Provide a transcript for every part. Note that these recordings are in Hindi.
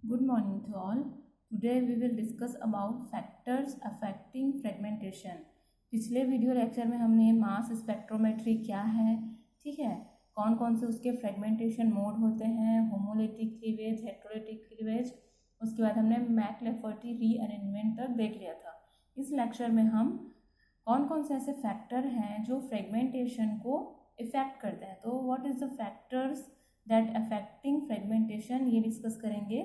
Good morning to all. Today we will discuss about factors affecting fragmentation. पिछले वीडियो लेक्चर में हमने मास स्पेक्ट्रोमेट्री क्या है, ठीक है, कौन कौन से उसके फ्रेगमेंटेशन मोड होते हैं, होमोलिटिक क्लीवेज, हेट्रोलिटिक क्लीवेज, उसके बाद हमने मैकलेफर्टी रीअरेंजमेंट तक देख लिया था। इस लेक्चर में हम कौन कौन से ऐसे फैक्टर हैं जो फ्रेगमेंटेशन को इफेक्ट करते हैं, तो what is the factors that affecting fragmentation, ये डिस्कस करेंगे।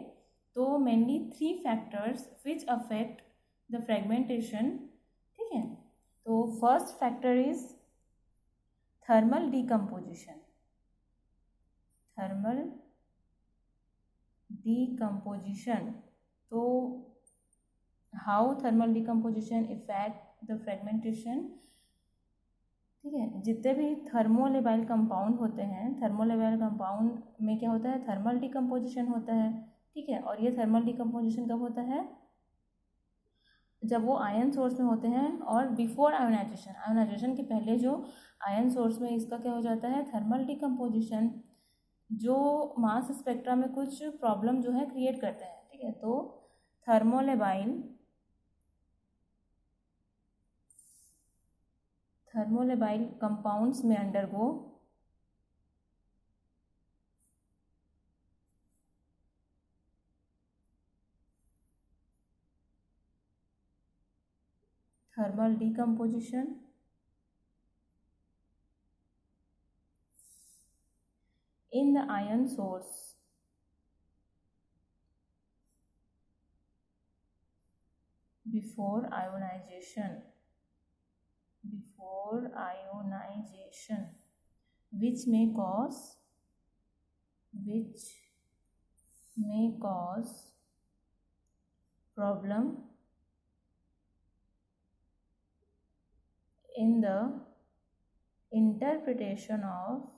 तो mainly 3 factors which affect the fragmentation, ठीक है। तो first factor is thermal decomposition. Thermal decomposition, तो how thermal decomposition effect the fragmentation, ठीक है। जितने भी थर्मोलेबाइल कंपाउंड होते हैं, थर्मोलेबाइल कंपाउंड में क्या होता है, थर्मल डिकम्पोजिशन होता है, ठीक है। और ये थर्मल डिकम्पोजिशन कब होता है, जब वो आयन सोर्स में होते हैं और बिफोर आयोनाइजेशन, आयोनाइजेशन के पहले जो आयन सोर्स में इसका क्या हो जाता है, थर्मल डिकम्पोजिशन, जो मास स्पेक्ट्रा में कुछ प्रॉब्लम जो है क्रिएट करते हैं, ठीक है। तो थर्मोलेबाइल कंपाउंड्स में undergo thermal decomposition in the ion source before ionization, which may cause problem in the interpretation of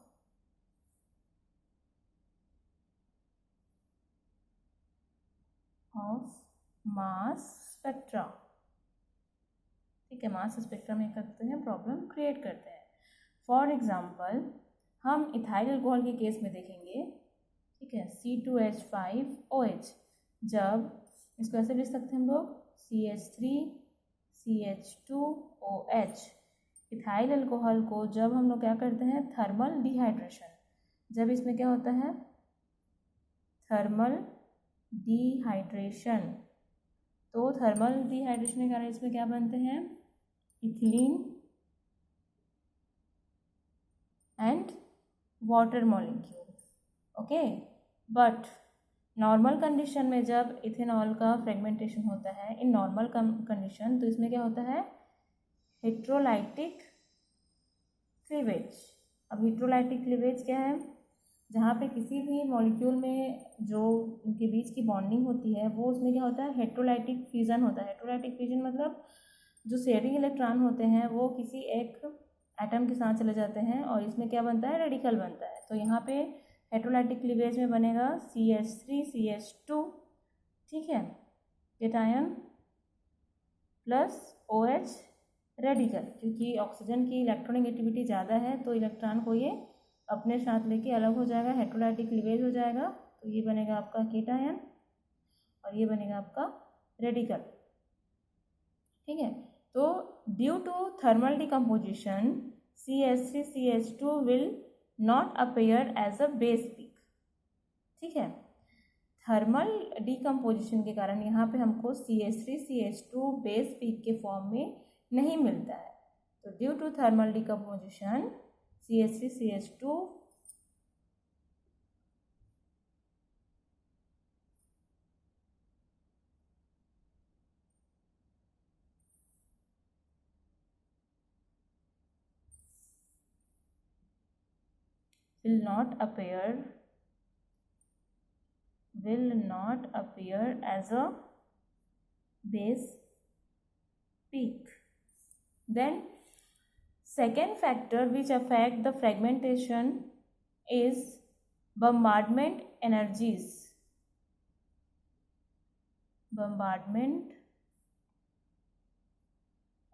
mass spectra, ठीक है। मास स्पेक्ट्रा में करते हैं, प्रॉब्लम क्रिएट करते हैं। फॉर एग्जाम्पल हम इथाइल अल्कोहल के केस में देखेंगे, ठीक है, C2H5OH, जब इसको ऐसे लिख सकते हैं हम लोग CH3CH2OH। इथाइल अल्कोहल को जब हम लोग क्या करते हैं, थर्मल डिहाइड्रेशन, जब इसमें क्या होता है, थर्मल डिहाइड्रेशन, तो थर्मल डिहाइड्रेशन के कारण इसमें क्या बनते हैं, ethylene and water molecule, okay. But normal condition में जब इथेनॉल का फ्रेगमेंटेशन होता है इन नॉर्मल कंडीशन, तो इसमें क्या होता है, हेट्रोलाइटिक क्लीवेज। अब हेट्रोलाइटिक क्लीवेज क्या है, जहाँ पे किसी भी मॉलिक्यूल में जो उनके बीच की बॉन्डिंग होती है वो उसमें क्या होता है, हेट्रोलाइटिक फ्यूजन होता है। हेट्रोलाइटिक फ्यूजन मतलब जो शेयरिंग इलेक्ट्रॉन होते हैं वो किसी एक एटम के साथ चले जाते हैं और इसमें क्या बनता है, रेडिकल बनता है। तो यहाँ पे हेट्रोलाइटिक क्लीवेज में बनेगा CH3CH2, ठीक है, केटायन प्लस OH रेडिकल, क्योंकि ऑक्सीजन की इलेक्ट्रोनेगेटिविटी ज़्यादा है तो इलेक्ट्रॉन को ये अपने साथ लेके अलग हो जाएगा, हेट्रोलाइटिक क्लीवेज हो जाएगा। तो ये बनेगा आपका केटायन और ये बनेगा आपका रेडिकल, ठीक है। तो due to thermal decomposition CH3CH2 will not appear as a base peak, ठीक है। थर्मल डिकम्पोजिशन के कारण यहाँ पे हमको CH3CH2 बेस पीक के फॉर्म में नहीं मिलता है। तो due to thermal decomposition CH3CH2 will not appear as a base peak. Then second factor which affect the fragmentation is bombardment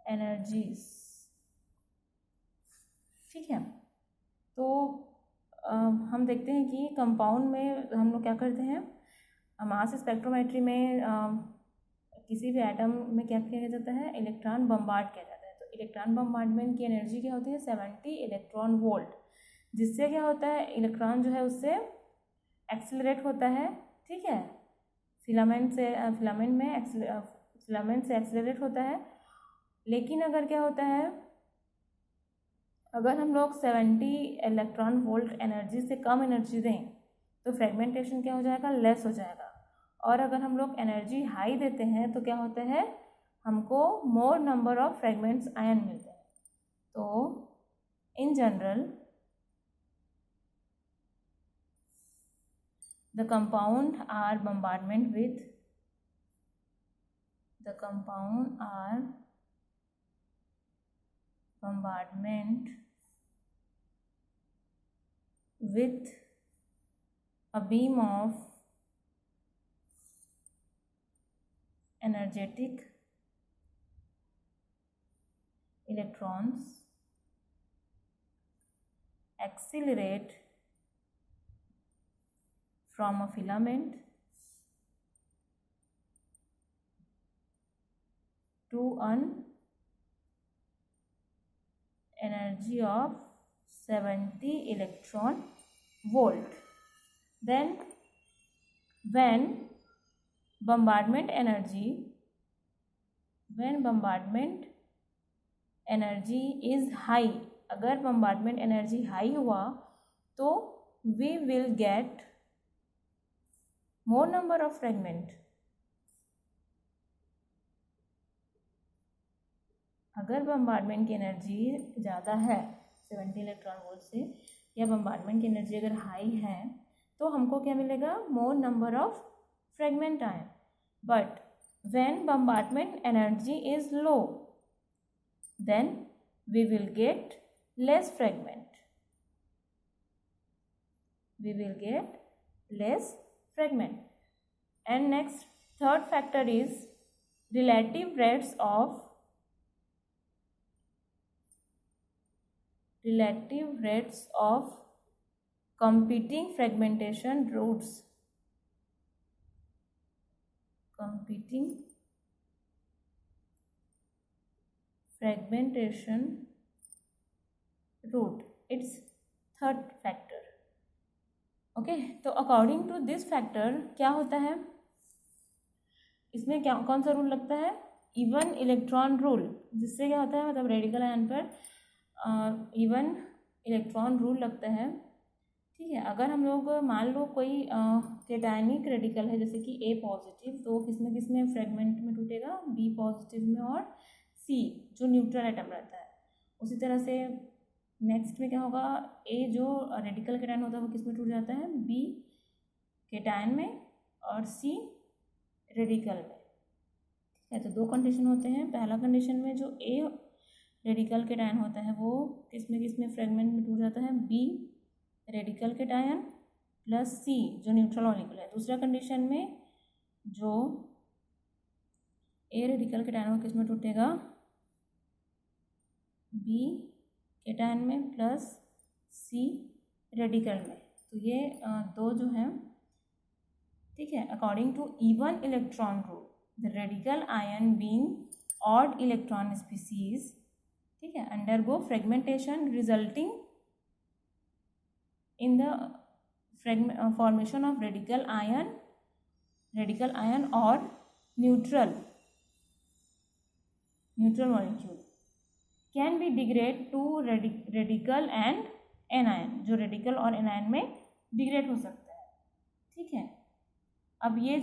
energies. ठीक है। तो हम देखते हैं कि कंपाउंड में हम लोग क्या करते हैं, मास स्पेक्ट्रोमेट्री में किसी भी एटम में क्या किया जाता है, इलेक्ट्रॉन बम्बार्ड किया जाता है। तो इलेक्ट्रॉन बम्बार्डमेंट की एनर्जी क्या होती है, 70 इलेक्ट्रॉन वोल्ट, जिससे क्या होता है, इलेक्ट्रॉन जो है उससे एक्सिलरेट होता है, ठीक है, फिलामेंट से एक्सिलरेट होता है। लेकिन अगर क्या होता है, अगर हम लोग 70 इलेक्ट्रॉन वोल्ट एनर्जी से कम एनर्जी दें तो फ्रेगमेंटेशन क्या हो जाएगा, लेस हो जाएगा। और अगर हम लोग एनर्जी हाई देते हैं तो क्या होता है, हमको मोर नंबर ऑफ फ्रेगमेंट्स आयन मिलते हैं। तो in general the compound are bombardment with a beam of energetic electrons accelerate from a filament to an energy of 70 electron volt. Then when bombardment energy is high, अगर bombardment energy high हुआ तो we will get more number of fragment। अगर बम्बार्डमेंट की एनर्जी ज़्यादा है 70 इलेक्ट्रॉन वोल्ट से, या बम्बार्डमेंट की एनर्जी अगर हाई है, तो हमको क्या मिलेगा, मोर नंबर ऑफ फ्रेगमेंट आए। But when bombardment energy is low then we will get less fragment, And next, third factor is relative rates of competing fragmentation routes. It's third factor. Okay, तो अकॉर्डिंग टू दिस फैक्टर क्या होता है, इसमें क्या कौन सा रूल लगता है, इवन इलेक्ट्रॉन रूल, जिससे क्या होता है, मतलब रेडिकल आयन पर इवन इलेक्ट्रॉन रूल लगता है, ठीक है। अगर हम लोग मान लो कोई केटायनिक रेडिकल है, जैसे कि ए पॉजिटिव, तो किसमें फ्रेगमेंट में टूटेगा, बी पॉजिटिव में और सी जो न्यूट्रल एटम रहता है। उसी तरह से नेक्स्ट में क्या होगा, ए जो रेडिकल केटायन होता है वो किस में टूट जाता है, बी केटायन में और सी रेडिकल में, ठीक है। तो दो कंडीशन होते हैं। पहला कंडीशन में जो ए रेडिकल केटायन होता है वो किसमें फ्रेगमेंट में टूट जाता है, बी रेडिकल केटायन प्लस सी जो न्यूट्रल मॉलिक्यूल है। दूसरा कंडीशन में जो ए रेडिकल केटायन हो किसमें टूटेगा, बी केटायन में प्लस सी रेडिकल में। तो ये दो जो हैं, ठीक है। According to even electron rule, the radical ion being odd electron species, ठीक है, undergo fragmentation resulting in the formation of radical ion और neutral molecule can be degrade to radical and anion, जो रेडिकल और एनायन में डिग्रेड हो सकता है, ठीक है। अब ये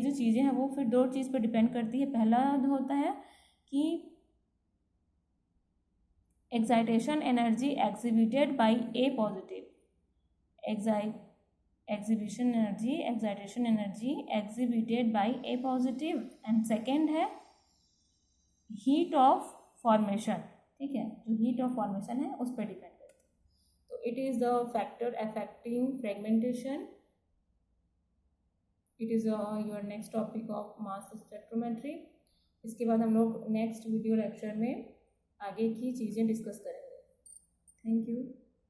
जो चीज़ें हैं वो फिर दो चीज़ पर डिपेंड करती है। पहला होता है कि excitation energy exhibited by a positive, excitation energy exhibited by a positive, and second है हीट ऑफ फॉर्मेशन, ठीक है, जो हीट ऑफ फॉर्मेशन है उस पर डिपेंड करता है। तो it is the factor affecting fragmentation. It is your next topic of mass spectrometry. इसके बाद हम लोग नेक्स्ट वीडियो लेक्चर में आगे की चीज़ें डिस्कस करेंगे। Thank you.